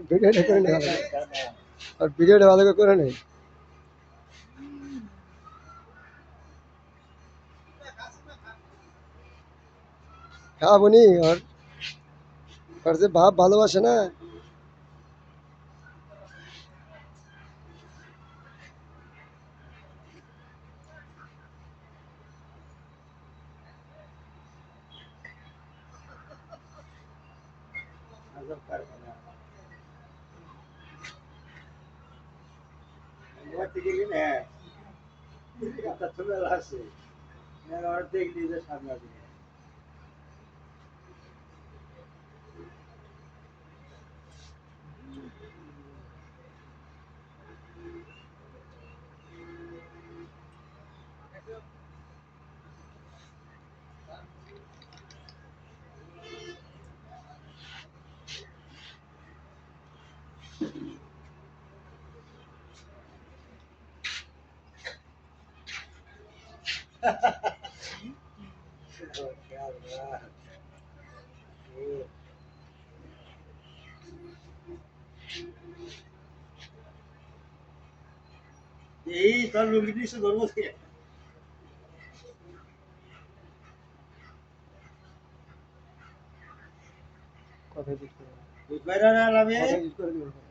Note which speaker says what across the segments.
Speaker 1: ভিডিওটা করে নে ভালো আর ভিডিওটা ভালো করে নে খাবো নি আর যে বাপ ভালোবাসে না
Speaker 2: এই তোর লুঙ্গি দিয়ে ধরবো
Speaker 1: কথা দিতে
Speaker 2: বুঝবাই না আমি
Speaker 1: কথা দিতে করে দিও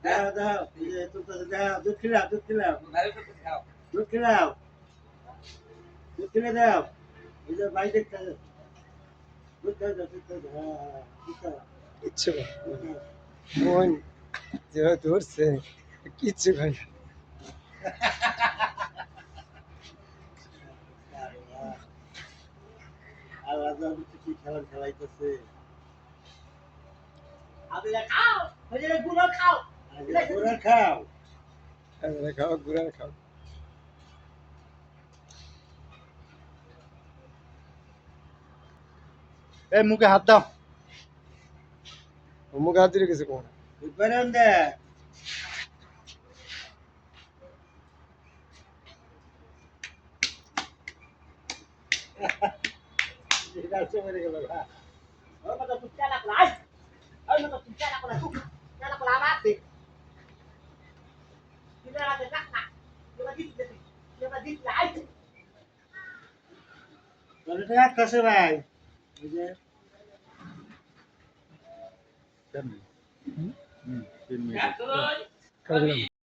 Speaker 2: দাও দাও এই যে তো দাও দুধ খেলাও দুধ খেলাও দুধ খেলাও দুধ খেলে দাও এই যে ভাই দেখতে দুধ দাও দুধ দাও হ্যাঁ দুধ দাও
Speaker 1: কিচ্ছু মন যে ধরছে কিচ্ছু খাই না
Speaker 2: আল্লাহ কি খেলা খেলাইতেছে আপনি খাও ওই যে গুড় খাও গুড় খাও
Speaker 1: খাও ঘুরে খাও
Speaker 2: এই মুখে হাত দাও
Speaker 1: মুখ হাত দিলে কিছু কম না
Speaker 2: বুঝবেন দে মেরে গেল ওর মতো তুচ্ছা না কলাই ওর মতো তুচ্ছা না কলাই তুচ্ছা না কলা মারতে কিনা রাতে না না তোরা দিতে তোরা দিতে আইছে তোরা তো এক কাছে ভাই এই যে কেন 3 মিনিট
Speaker 1: করে দিলাম